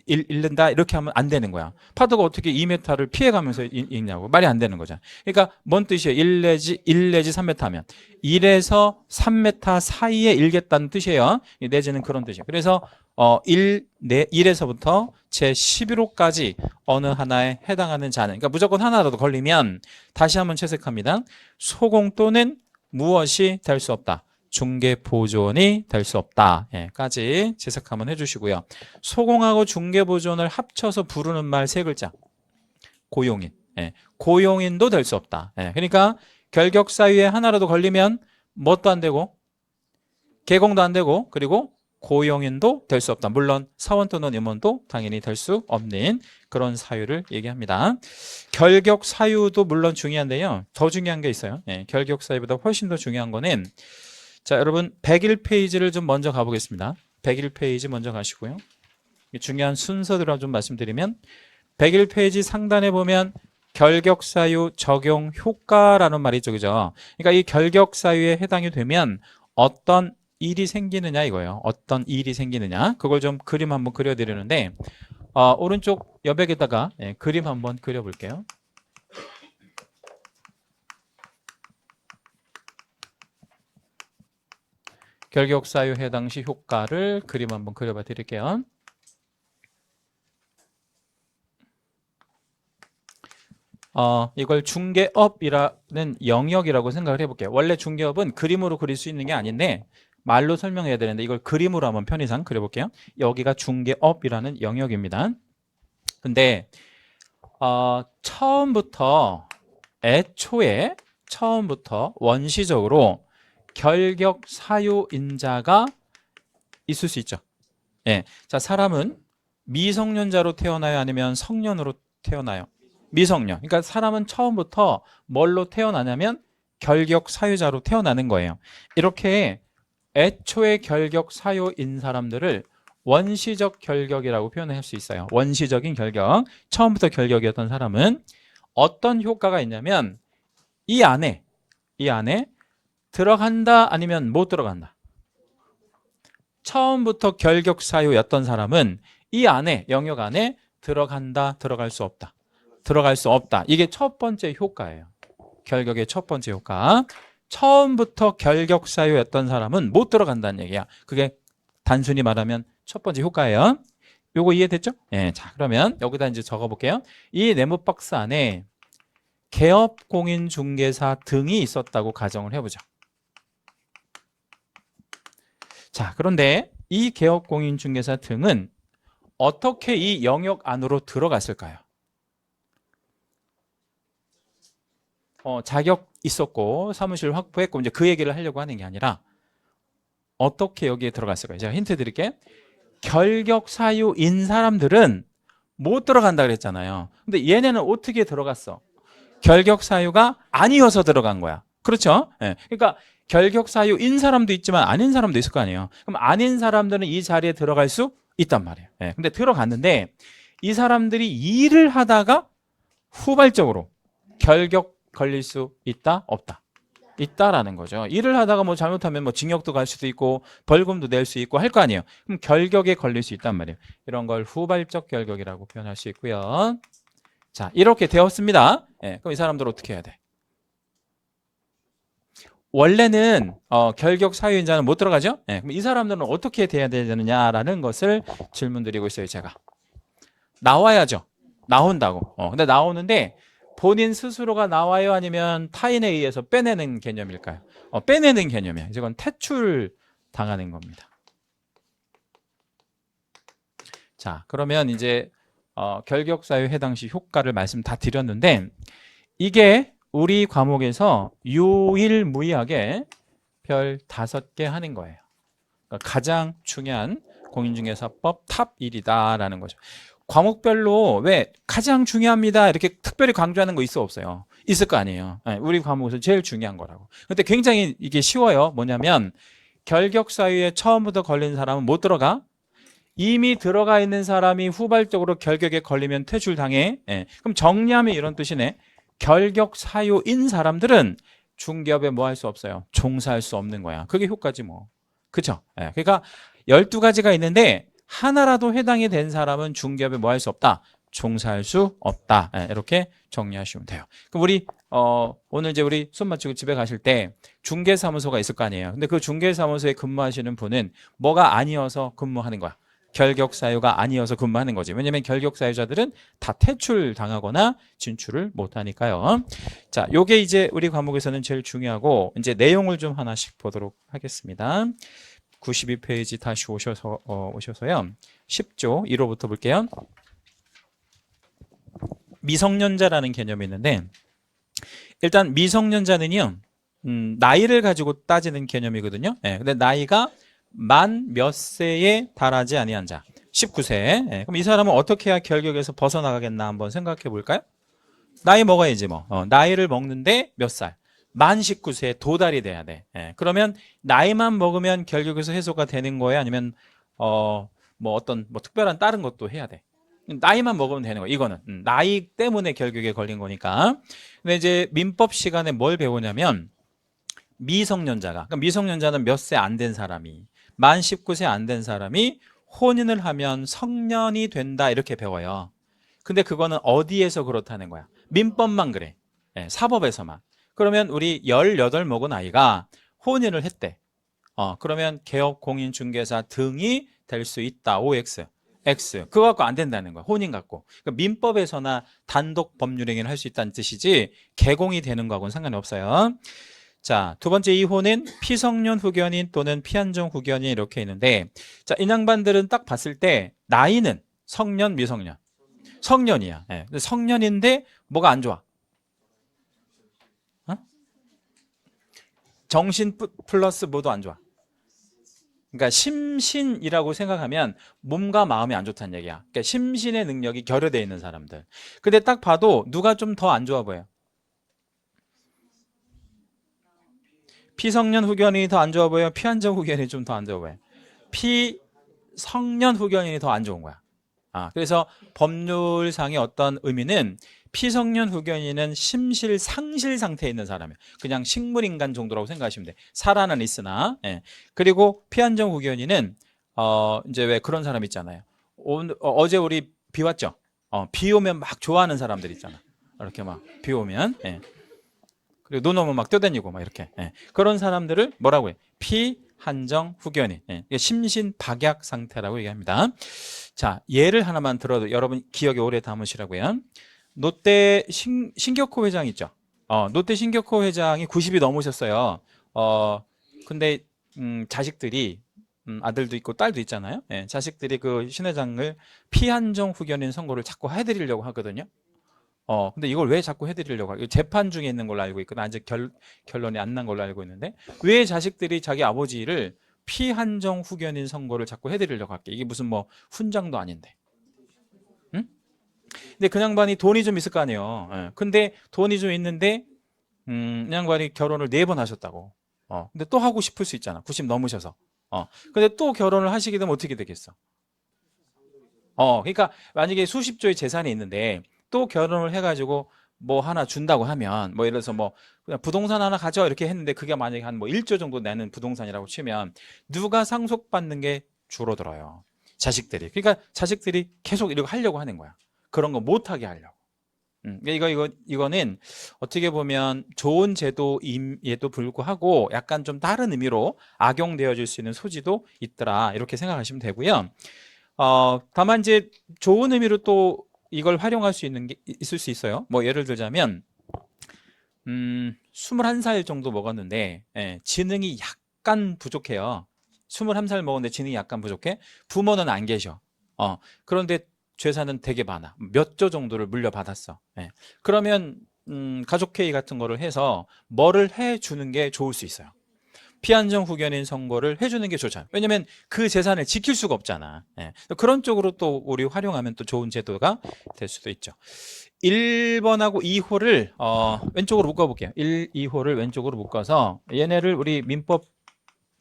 읽는다 이렇게 하면 안 되는 거야. 파도가 어떻게 2m를 피해가면서 읽냐고. 말이 안 되는 거잖아. 그러니까 뭔 뜻이에요? 1 내지 3m 하면 1에서 3m 사이에 읽겠다는 뜻이에요. 내지는 그런 뜻이에요. 그래서 1에서부터 제11호까지 어느 하나에 해당하는 자는, 그러니까 무조건 하나라도 걸리면 다시 한번 채색합니다. 소공 또는 무엇이 될 수 없다. 중개보조원이 될 수 없다. 까지 채색 한번 해주시고요. 소공하고 중개보조원을 합쳐서 부르는 말 3글자. 고용인. 고용인도 될 수 없다. 그러니까 결격사유에 하나라도 걸리면 뭣도 안 되고 개공도 안 되고 그리고 고용인도 될 수 없다. 물론 사원 또는 임원도 당연히 될 수 없는 그런 사유를 얘기합니다. 결격 사유도 물론 중요한데요. 더 중요한 게 있어요. 결격 사유보다 훨씬 더 중요한 거는, 자, 여러분 101페이지를 좀 먼저 가보겠습니다. 101페이지 먼저 가시고요. 중요한 순서대로 좀 말씀드리면, 101페이지 상단에 보면 결격 사유 적용 효과라는 말이 있죠. 그죠? 그러니까 이 결격 사유에 해당이 되면 어떤 일이 생기느냐 이거예요. 어떤 일이 생기느냐. 그걸 좀 그림 한번 그려드리는데, 오른쪽 여백에다가 그림 한번 그려볼게요. 결격사유 해당 시 효과를 그림 한번 그려봐 드릴게요. 이걸 중개업이라는 영역이라고 생각을 해볼게요. 원래 중개업은 그림으로 그릴 수 있는 게 아닌데 말로 설명해야 되는데 이걸 그림으로 한번 편의상 그려볼게요. 여기가 중개업이라는 영역입니다. 근데 처음부터 원시적으로 결격 사유인자가 있을 수 있죠. 예. 자, 사람은 미성년자로 태어나요? 아니면 성년으로 태어나요? 미성년. 그러니까 사람은 처음부터 뭘로 태어나냐면 결격 사유자로 태어나는 거예요. 이렇게 애초에 결격 사유인 사람들을 원시적 결격이라고 표현할 수 있어요. 원시적인 결격. 처음부터 결격이었던 사람은 어떤 효과가 있냐면 이 안에 들어간다 아니면 못 들어간다. 처음부터 결격 사유였던 사람은 이 안에 영역 안에 들어간다, 들어갈 수 없다. 들어갈 수 없다. 이게 첫 번째 효과예요. 결격의 첫 번째 효과. 처음부터 결격 사유였던 사람은 못 들어간다는 얘기야. 그게 단순히 말하면 첫 번째 효과예요. 요거 이해됐죠? 예. 자, 그러면 여기다 이제 적어 볼게요. 이 네모 박스 안에 개업 공인 중개사 등이 있었다고 가정을 해 보죠. 자, 그런데 이 개업 공인 중개사 등은 어떻게 이 영역 안으로 들어갔을까요? 자격 있었고 사무실 확보했고 이제 그 얘기를 하려고 하는 게 아니라 어떻게 여기에 들어갔을까요? 제가 힌트 드릴게요. 결격 사유인 사람들은 못 들어간다 그랬잖아요. 근데 얘네는 어떻게 들어갔어? 결격 사유가 아니어서 들어간 거야. 그렇죠? 예. 그러니까 결격 사유인 사람도 있지만 아닌 사람도 있을 거 아니에요. 그럼 아닌 사람들은 이 자리에 들어갈 수 있단 말이에요. 예. 근데 들어갔는데 이 사람들이 일을 하다가 후발적으로 결격 걸릴 수 있다? 없다? 있다라는 거죠. 일을 하다가 뭐 잘못하면 뭐 징역도 갈 수도 있고 벌금도 낼 수 있고 할 거 아니에요. 그럼 결격에 걸릴 수 있단 말이에요. 이런 걸 후발적 결격이라고 표현할 수 있고요. 자, 이렇게 되었습니다. 예, 그럼 이 사람들 어떻게 해야 돼? 원래는 결격 사유인자는 못 들어가죠? 예, 그럼 이 사람들은 어떻게 돼야 되느냐라는 것을 질문 드리고 있어요, 제가. 나와야죠. 나온다고. 근데 나오는데 본인 스스로가 나와요? 아니면 타인에 의해서 빼내는 개념일까요? 빼내는 개념이에요. 이건 퇴출 당하는 겁니다. 자, 그러면 이제 결격사유 해당 시 효과를 말씀 다 드렸는데 이게 우리 과목에서 유일무이하게 별 5개 하는 거예요. 그러니까 가장 중요한 공인중개사법 탑 1이다라는 거죠. 과목별로 왜 가장 중요합니다 이렇게 특별히 강조하는 거 있어 없어요? 있을 거 아니에요. 우리 과목에서 제일 중요한 거라고. 근데 굉장히 이게 쉬워요. 뭐냐면 결격 사유에 처음부터 걸린 사람은 못 들어가. 이미 들어가 있는 사람이 후발적으로 결격에 걸리면 퇴출당해. 그럼 정리하면 이런 뜻이네. 결격 사유인 사람들은 중개업에 뭐 할 수 없어요? 종사할 수 없는 거야. 그게 효과지 뭐. 그쵸? 그러니까 12가지가 있는데 하나라도 해당이 된 사람은 중개업에 뭐 할 수 없다? 종사할 수 없다. 이렇게 정리하시면 돼요. 그럼 우리 오늘 이제 우리 수업 마치고 집에 가실 때 중개사무소가 있을 거 아니에요. 근데 그 중개사무소에 근무하시는 분은 뭐가 아니어서 근무하는 거야? 결격 사유가 아니어서 근무하는 거지. 왜냐면 결격 사유자들은 다 퇴출 당하거나 진출을 못 하니까요. 자, 요게 이제 우리 과목에서는 제일 중요하고 이제 내용을 좀 하나씩 보도록 하겠습니다. 92페이지 다시 오셔서요. 10조 1호부터 볼게요. 미성년자라는 개념이 있는데 일단 미성년자는요. 나이를 가지고 따지는 개념이거든요. 근데 나이가 만 몇 세에 달하지 아니한 자 19세. 그럼 이 사람은 어떻게 해야 결격에서 벗어나가겠나 한번 생각해 볼까요? 나이 먹어야지 뭐. 나이를 먹는데 몇 살? 만 19세에 도달이 돼야 돼. 그러면 나이만 먹으면 결격에서 해소가 되는 거예요? 아니면 뭐 어떤 뭐 특별한 다른 것도 해야 돼? 나이만 먹으면 되는 거야. 이거는 나이 때문에 결격에 걸린 거니까. 근데 이제 민법 시간에 뭘 배우냐면 미성년자가, 그러니까 미성년자는 몇 세 안 된 사람이, 만 19세 안 된 사람이 혼인을 하면 성년이 된다 이렇게 배워요. 근데 그거는 어디에서 그렇다는 거야? 민법만 그래. 예, 사법에서만. 그러면 우리 18 먹은 아이가 혼인을 했대. 그러면 개업, 공인, 중개사 등이 될 수 있다. OX. X. 그거 갖고 안 된다는 거야. 혼인 갖고. 그러니까 민법에서나 단독 법률행위를 할 수 있다는 뜻이지 개공이 되는 거하고는 상관이 없어요. 자, 두 번째 이혼은 피성년 후견인 또는 피한정 후견인 이렇게 있는데, 자, 이 양반들은 딱 봤을 때 나이는 성년, 미성년. 성년이야. 예. 근데 성년인데 뭐가 안 좋아? 어? 정신 플러스 뭐도 안 좋아. 그러니까 심신이라고 생각하면 몸과 마음이 안 좋다는 얘기야. 그러니까 심신의 능력이 결여되어 있는 사람들. 근데 딱 봐도 누가 좀 더 안 좋아 보여? 피성년 후견인이 더 안 좋아 보여? 피한정 후견인이 좀 더 안 좋아 보여? 피성년 후견인이 더 안 좋은 거야. 그래서 법률상의 어떤 의미는 피성년 후견인은 심실 상실 상태에 있는 사람이에요. 그냥 식물인간 정도라고 생각하시면 돼. 살아는 있으나. 예. 그리고 피한정 후견인은 이제 왜 그런 사람 있잖아요. 어제 우리 비 왔죠? 비 오면 막 좋아하는 사람들 있잖아. 이렇게 막 비 오면. 예. 그리고 눈 오면 막 뛰어다니고 막 이렇게. 예. 그런 사람들을 뭐라고 해? 피한정 후견인. 예. 심신 박약 상태라고 얘기합니다. 자, 예를 하나만 들어도 여러분 기억에 오래 담으시라고요. 롯데 신격호 회장 있죠? 롯데 신격호 회장이 90이 넘으셨어요. 근데 자식들이 아들도 있고 딸도 있잖아요. 예, 자식들이 그 신 회장을 피한정 후견인 선고를 자꾸 해드리려고 하거든요. 근데 이걸 왜 자꾸 해드리려고 할까요? 재판 중에 있는 걸로 알고 있거든. 아직 결론이 안 난 걸로 알고 있는데 왜 자식들이 자기 아버지를 피한정 후견인 선고를 자꾸 해드리려고 할게? 이게 무슨 뭐 훈장도 아닌데. 응? 근데 그 양반이 돈이 좀 있을 거 아니에요. 예. 근데 돈이 좀 있는데 이 양반이 결혼을 4번 하셨다고. 근데 또 하고 싶을 수 있잖아. 90 넘으셔서. 근데 또 결혼을 하시게 되면 어떻게 되겠어? 그러니까 만약에 수십조의 재산이 있는데 또 결혼을 해가지고 뭐 하나 준다고 하면 뭐 예를 들어서 뭐 그냥 부동산 하나 가져 이렇게 했는데 그게 만약에 한 뭐 1조 정도 내는 부동산이라고 치면 누가 상속받는 게 줄어들어요. 자식들이. 그러니까 자식들이 계속 이렇게 하려고 하는 거야. 그런 거 못하게 하려고. 이거는 어떻게 보면 좋은 제도임에도 불구하고 약간 좀 다른 의미로 악용되어질 수 있는 소지도 있더라. 이렇게 생각하시면 되고요. 다만 이제 좋은 의미로 또 이걸 활용할 수 있는 게 있을 수 있어요. 뭐 예를 들자면 21살 정도 먹었는데 지능이 약간 부족해요. 21살 먹었는데 지능이 약간 부족해. 부모는 안 계셔. 그런데 재산은 되게 많아. 몇 조 정도를 물려받았어. 그러면 가족회의 같은 거를 해서 뭐를 해주는 게 좋을 수 있어요. 피한정 후견인 선고를 해주는 게 좋잖아요. 왜냐면 그 재산을 지킬 수가 없잖아. 그런 쪽으로 또 우리 활용하면 또 좋은 제도가 될 수도 있죠. 1번하고 2호를 왼쪽으로 묶어볼게요. 1, 2호를 왼쪽으로 묶어서 얘네를 우리 민법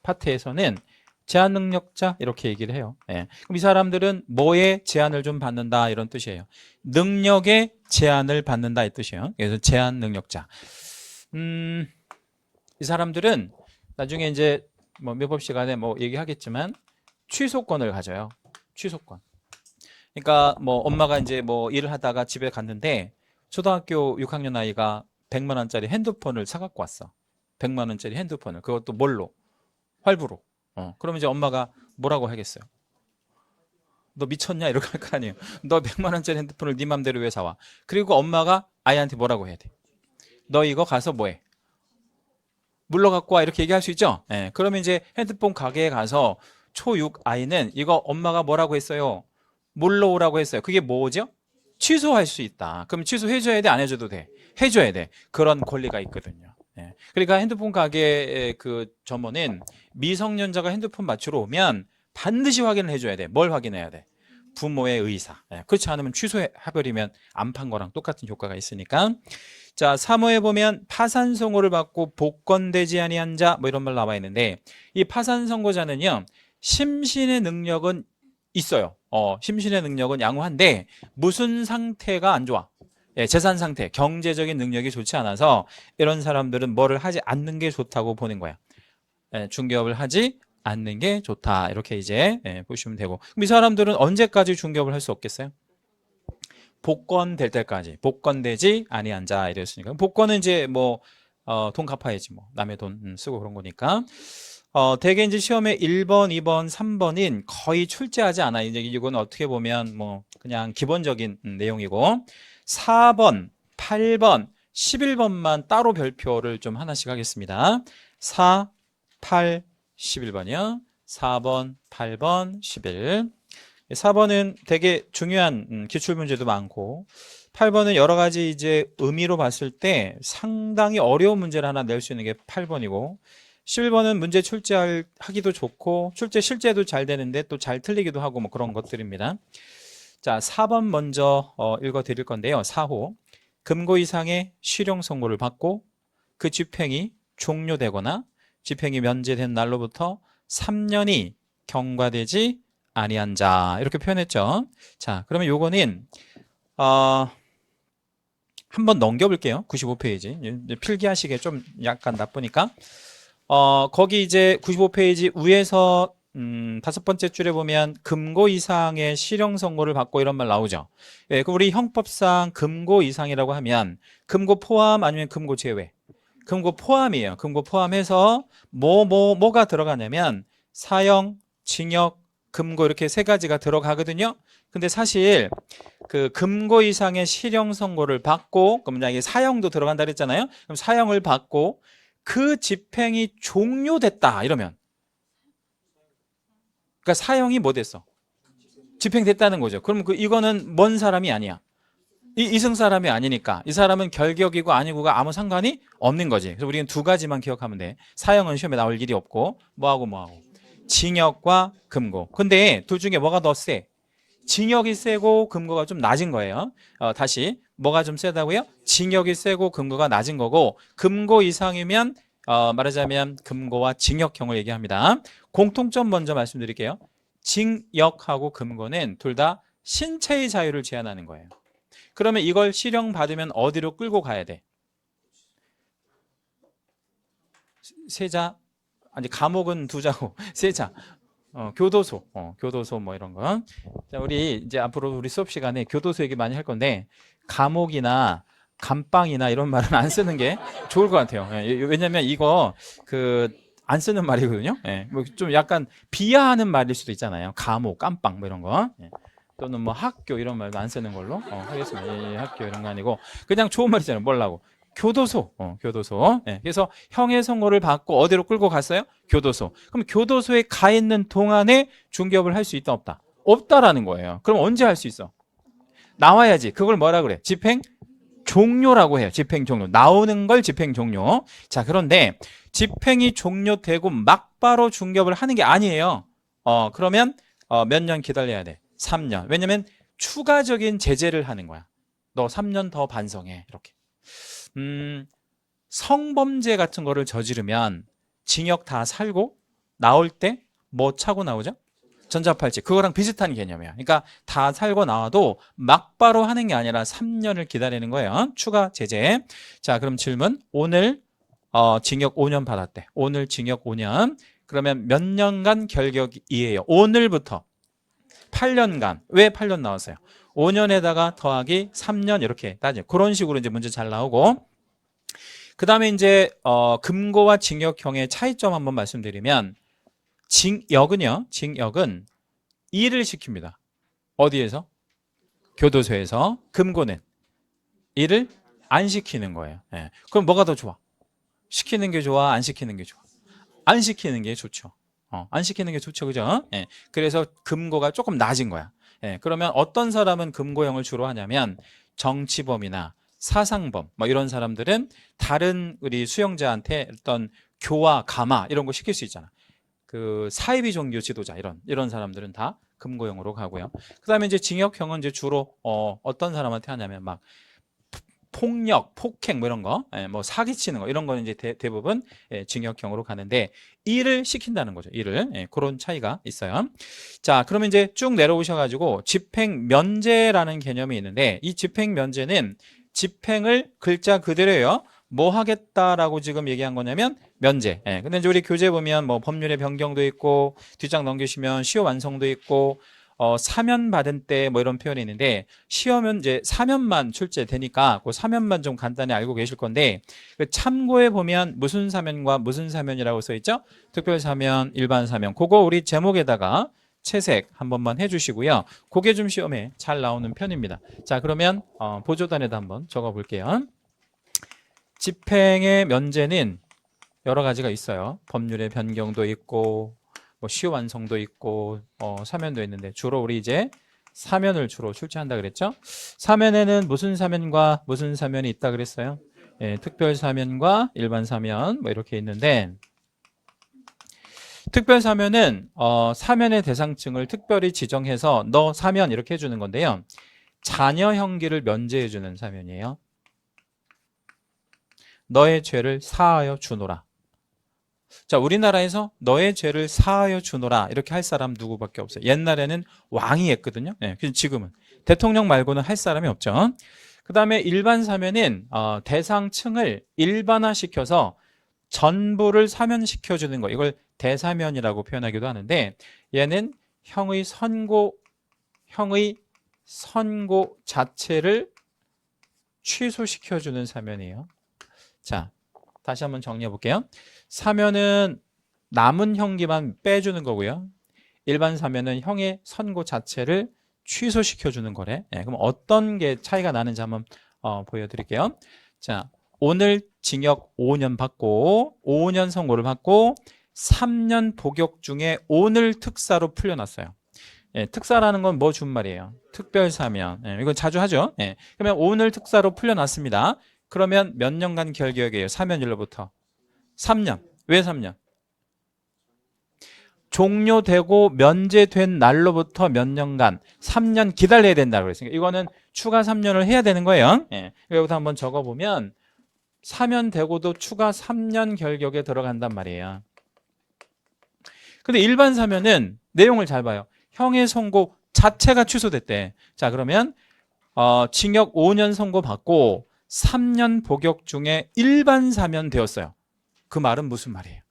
파트에서는 제한 능력자 이렇게 얘기를 해요. 그럼 이 사람들은 뭐에 제한을 좀 받는다 이런 뜻이에요. 능력에 제한을 받는다 이 뜻이에요. 그래서 제한 능력자. 이 사람들은 나중에 이제 뭐 민법 시간에 뭐 얘기하겠지만 취소권을 가져요. 취소권. 그러니까 뭐 엄마가 이제 뭐 일을 하다가 집에 갔는데 초등학교 6학년 아이가 100만 원짜리 핸드폰을 사갖고 왔어. 100만 원짜리 핸드폰을. 그것도 뭘로? 활부로. 그럼 이제 엄마가 뭐라고 하겠어요? 너 미쳤냐? 이렇게 할 거 아니에요. 너 100만 원짜리 핸드폰을 네 맘대로 왜 사와? 그리고 엄마가 아이한테 뭐라고 해야 돼? 너 이거 가서 뭐해? 물러 갖고 와 이렇게 얘기할 수 있죠. 그러면 이제 핸드폰 가게에 가서 초6 아이는 이거 엄마가 뭐라고 했어요? 물러 오라고 했어요. 그게 뭐죠? 취소할 수 있다. 그럼 취소해줘야 돼? 안 해줘도 돼? 해줘야 돼. 그런 권리가 있거든요. 그러니까 핸드폰 가게의 그 점원은 미성년자가 핸드폰 맞추러 오면 반드시 확인을 해줘야 돼. 뭘 확인해야 돼? 부모의 의사. 그렇지 않으면 취소해버리면 안 판 거랑 똑같은 효과가 있으니까. 자, 3호에 보면 파산선고를 받고 복권되지 아니한 자 뭐 이런 말 나와 있는데 이 파산선고자는요 심신의 능력은 있어요. 심신의 능력은 양호한데 무슨 상태가 안 좋아? 재산 상태, 경제적인 능력이 좋지 않아서 이런 사람들은 뭐를 하지 않는 게 좋다고 보는 거야. 중개업을 하지 않는 게 좋다. 이렇게 이제 보시면 되고. 그럼 이 사람들은 언제까지 중개업을 할 수 없겠어요? 복권될 때까지. 복권되지 아니한 자 이랬으니까. 복권은 이제 뭐 돈 갚아야지 뭐 남의 돈 쓰고 그런 거니까. 대개 이제 시험에 1번, 2번, 3번인 거의 출제하지 않아요. 이제 이건 어떻게 보면 뭐 그냥 기본적인 내용이고 4번, 8번, 11번만 따로 별표를 좀 하나씩 하겠습니다. 4, 8, 11번이요. 4번, 8번, 11. 4번은 되게 중요한 기출문제도 많고 8번은 여러 가지 이제 의미로 봤을 때 상당히 어려운 문제를 하나 낼 수 있는 게 8번이고 11번은 문제 출제하기도 좋고 실제도 잘 되는데 또 잘 틀리기도 하고 뭐 그런 것들입니다. 자, 4번 먼저 읽어 드릴 건데요. 4호. 금고 이상의 실형 선고를 받고 그 집행이 종료되거나 집행이 면제된 날로부터 3년이 경과되지 아니한 자 이렇게 표현했죠. 자, 그러면 요거는 한번 넘겨볼게요. 95페이지 필기하시기에 좀 약간 나쁘니까 거기 이제 95페이지 위에서 5번째 줄에 보면 금고 이상의 실형 선고를 받고 이런 말 나오죠. 예, 그 우리 형법상 금고 이상이라고 하면 금고 포함 아니면 금고 제외? 금고 포함이에요. 금고 포함해서 뭐가 들어가냐면 사형, 징역, 금고 이렇게 세 가지가 들어가거든요. 근데 사실 그 금고 이상의 실형 선고를 받고 그럼 이게 사형도 들어간다 그랬잖아요. 그럼 사형을 받고 그 집행이 종료됐다 이러면 그러니까 사형이 뭐 됐어? 집행됐다는 거죠. 그럼 이거는 먼 사람이 아니야. 이승 사람이 아니니까 이 사람은 결격이고 아니고가 아무 상관이 없는 거지. 그래서 우리는 두 가지만 기억하면 돼. 사형은 시험에 나올 일이 없고 뭐하고 징역과 금고. 근데 둘 중에 뭐가 더 세? 징역이 세고 금고가 좀 낮은 거예요. 다시 뭐가 좀 세다고요? 징역이 세고 금고가 낮은 거고 금고 이상이면 말하자면 금고와 징역형을 얘기합니다. 공통점 먼저 말씀드릴게요. 징역하고 금고는 둘 다 신체의 자유를 제한하는 거예요. 그러면 이걸 실형 받으면 어디로 끌고 가야 돼? 세자 아니 감옥은 두자고 세자 교도소 뭐 이런 거. 자, 우리 이제 앞으로 우리 수업 시간에 교도소 얘기 많이 할 건데 감옥이나 감방이나 이런 말은 안 쓰는 게 좋을 것 같아요. 예, 왜냐면 이거 안 쓰는 말이거든요. 예, 뭐 좀 약간 비하하는 말일 수도 있잖아요. 감옥, 깜빵 뭐 이런 거. 예. 또는 뭐 학교 이런 말도 안 쓰는 걸로 하겠습니다. 예, 학교 이런 거 아니고 그냥 좋은 말이잖아요. 뭐라고? 교도소. 예, 그래서 형의 선고를 받고 어디로 끌고 갔어요? 교도소. 그럼 교도소에 가 있는 동안에 중개업을 할 수 있다 없다? 없다라는 거예요. 그럼 언제 할 수 있어? 나와야지. 그걸 뭐라 그래? 집행 종료라고 해요. 집행 종료. 나오는 걸 집행 종료. 자, 그런데 집행이 종료되고 막바로 중개업을 하는 게 아니에요. 그러면 몇 년 기다려야 돼? 3년. 왜냐면 추가적인 제재를 하는 거야. 너 3년 더 반성해. 이렇게. 성범죄 같은 거를 저지르면 징역 다 살고 나올 때 뭐 차고 나오죠? 전자팔찌. 그거랑 비슷한 개념이야. 그러니까 다 살고 나와도 막바로 하는 게 아니라 3년을 기다리는 거예요. 추가 제재. 자, 그럼 질문. 오늘 징역 5년 받았대. 오늘 징역 5년. 그러면 몇 년간 결격이에요? 오늘부터 8년간. 왜 8년 나왔어요? 5년에다가 더하기 3년 이렇게 따져. 그런 식으로 이제 문제 잘 나오고. 그 다음에 이제 금고와 징역형의 차이점 한번 말씀드리면 징역은 일을 시킵니다. 어디에서? 교도소에서. 금고는 일을 안 시키는 거예요. 예. 그럼 뭐가 더 좋아? 시키는 게 좋아? 안 시키는 게 좋아? 안 시키는 게 좋죠. 안 시키는 게 좋죠. 그죠? 예. 그래서 금고가 조금 낮은 거야. 예. 그러면 어떤 사람은 금고형을 주로 하냐면 정치범이나 사상범 뭐 이런 사람들은 다른 우리 수용자한테 어떤 교화, 감화 이런 거 시킬 수 있잖아. 그 사이비 종교 지도자 이런 사람들은 다 금고형으로 가고요. 그다음에 이제 징역형은 이제 주로 어떤 사람한테 하냐면 막 폭력, 폭행 뭐 이런 거, 뭐 사기치는 거 이런 거는 이제 대부분 징역형으로 가는데 일을 시킨다는 거죠. 일을 그런 차이가 있어요. 자, 그러면 이제 쭉 내려오셔가지고 집행 면제라는 개념이 있는데 이 집행 면제는 집행을 글자 그대로예요. 뭐 하겠다라고 지금 얘기한 거냐면 면제. 예. 근데 이제 우리 교재 보면 뭐 법률의 변경도 있고 뒷장 넘기시면 시효 완성도 있고 사면 받은 때 뭐 이런 표현이 있는데 시험은 이제 사면만 출제되니까 그 사면만 좀 간단히 알고 계실 건데 그 참고에 보면 무슨 사면과 무슨 사면이라고 써 있죠? 특별 사면, 일반 사면. 그거 우리 제목에다가 채색 한 번만 해주시고요. 그게 좀 시험에 잘 나오는 편입니다. 자, 그러면 보조단에다 한번 적어 볼게요. 집행의 면제는 여러 가지가 있어요. 법률의 변경도 있고 뭐 시효 완성도 있고 사면도 있는데 주로 우리 이제 사면을 주로 출제한다 그랬죠. 사면에는 무슨 사면과 무슨 사면이 있다 그랬어요. 예, 특별 사면과 일반 사면 뭐 이렇게 있는데 특별 사면은 사면의 대상층을 특별히 지정해서 너 사면 이렇게 해주는 건데요. 자녀 형기를 면제해 주는 사면이에요. 너의 죄를 사하여 주노라. 자, 우리나라에서 너의 죄를 사하여 주노라 이렇게 할 사람 누구밖에 없어요. 옛날에는 왕이 했거든요. 네, 지금은 대통령 말고는 할 사람이 없죠. 그 다음에 일반 사면은 대상층을 일반화시켜서 전부를 사면시켜 주는 거, 이걸 대사면이라고 표현하기도 하는데 얘는 형의 선고 자체를 취소시켜 주는 사면이에요. 자, 다시 한번 정리해 볼게요. 사면은 남은 형기만 빼주는 거고요. 일반 사면은 형의 선고 자체를 취소시켜 주는 거래. 네, 그럼 어떤 게 차이가 나는지 한번 보여드릴게요. 자, 오늘 징역 5년 받고 5년 선고를 받고 3년 복역 중에 오늘 특사로 풀려났어요. 예, 특사라는 건 뭐 준 말이에요? 특별사면. 예, 이건 자주 하죠. 예, 그러면 오늘 특사로 풀려났습니다. 그러면 몇 년간 결격이에요? 사면일로부터 3년. 왜 3년? 종료되고 면제된 날로부터 몇 년간 3년 기다려야 된다고 그랬으니까 이거는 추가 3년을 해야 되는 거예요. 예. 여기부터 한번 적어보면 사면되고도 추가 3년 결격에 들어간단 말이에요. 근데 일반 사면은 내용을 잘 봐요. 형의 선고 자체가 취소됐대. 자, 그러면 징역 5년 선고 받고 3년 복역 중에 일반 사면 되었어요. 그 말은 무슨 말이에요?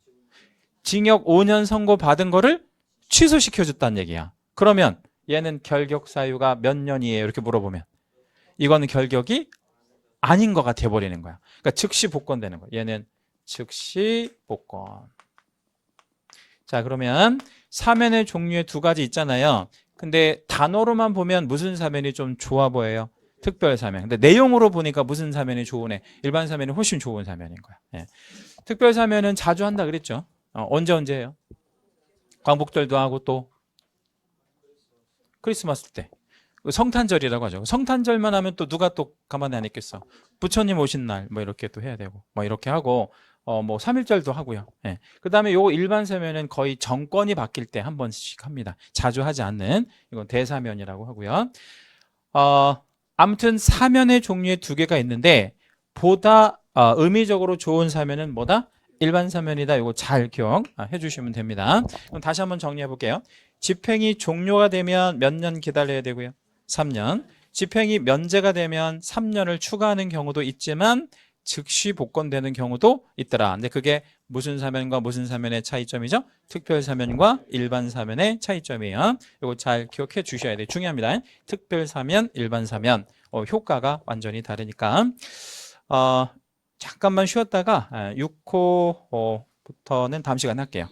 징역 5년 선고 받은 거를 취소시켜줬다는 얘기야. 그러면 얘는 결격 사유가 몇 년이에요? 이렇게 물어보면 이거는 결격이 아닌 거가 돼버리는 거야. 그러니까 즉시 복권되는 거야. 얘는 즉시 복권. 자, 그러면 사면의 종류에 두 가지 있잖아요. 근데 단어로만 보면 무슨 사면이 좀 좋아 보여요? 특별 사면. 근데 내용으로 보니까 무슨 사면이 좋으네? 일반 사면이 훨씬 좋은 사면인 거야. 예. 특별 사면은 자주 한다 그랬죠. 언제 해요? 광복절도 하고 또 크리스마스 때 성탄절이라고 하죠. 성탄절만 하면 또 누가 또 가만히 안 있겠어. 부처님 오신 날 뭐 이렇게 또 해야 되고 뭐 이렇게 하고 뭐 3.1절도 하고요. 예. 그다음에 요거 일반 사면은 거의 정권이 바뀔 때 한 번씩 합니다. 자주 하지 않는 이건 대사면이라고 하고요. 아무튼 사면의 종류의 두 개가 있는데 보다 의미적으로 좋은 사면은 뭐다? 일반 사면이다. 이거 잘 기억해 주시면 됩니다. 그럼 다시 한번 정리해 볼게요. 집행이 종료가 되면 몇 년 기다려야 되고요? 3년. 집행이 면제가 되면 3년을 추가하는 경우도 있지만 즉시 복권되는 경우도 있더라. 근데 그게 무슨 사면과 무슨 사면의 차이점이죠? 특별 사면과 일반 사면의 차이점이에요. 이거 잘 기억해 주셔야 돼요. 중요합니다. 특별 사면, 일반 사면 효과가 완전히 다르니까 잠깐만 쉬었다가 6호부터는 다음 시간에 할게요.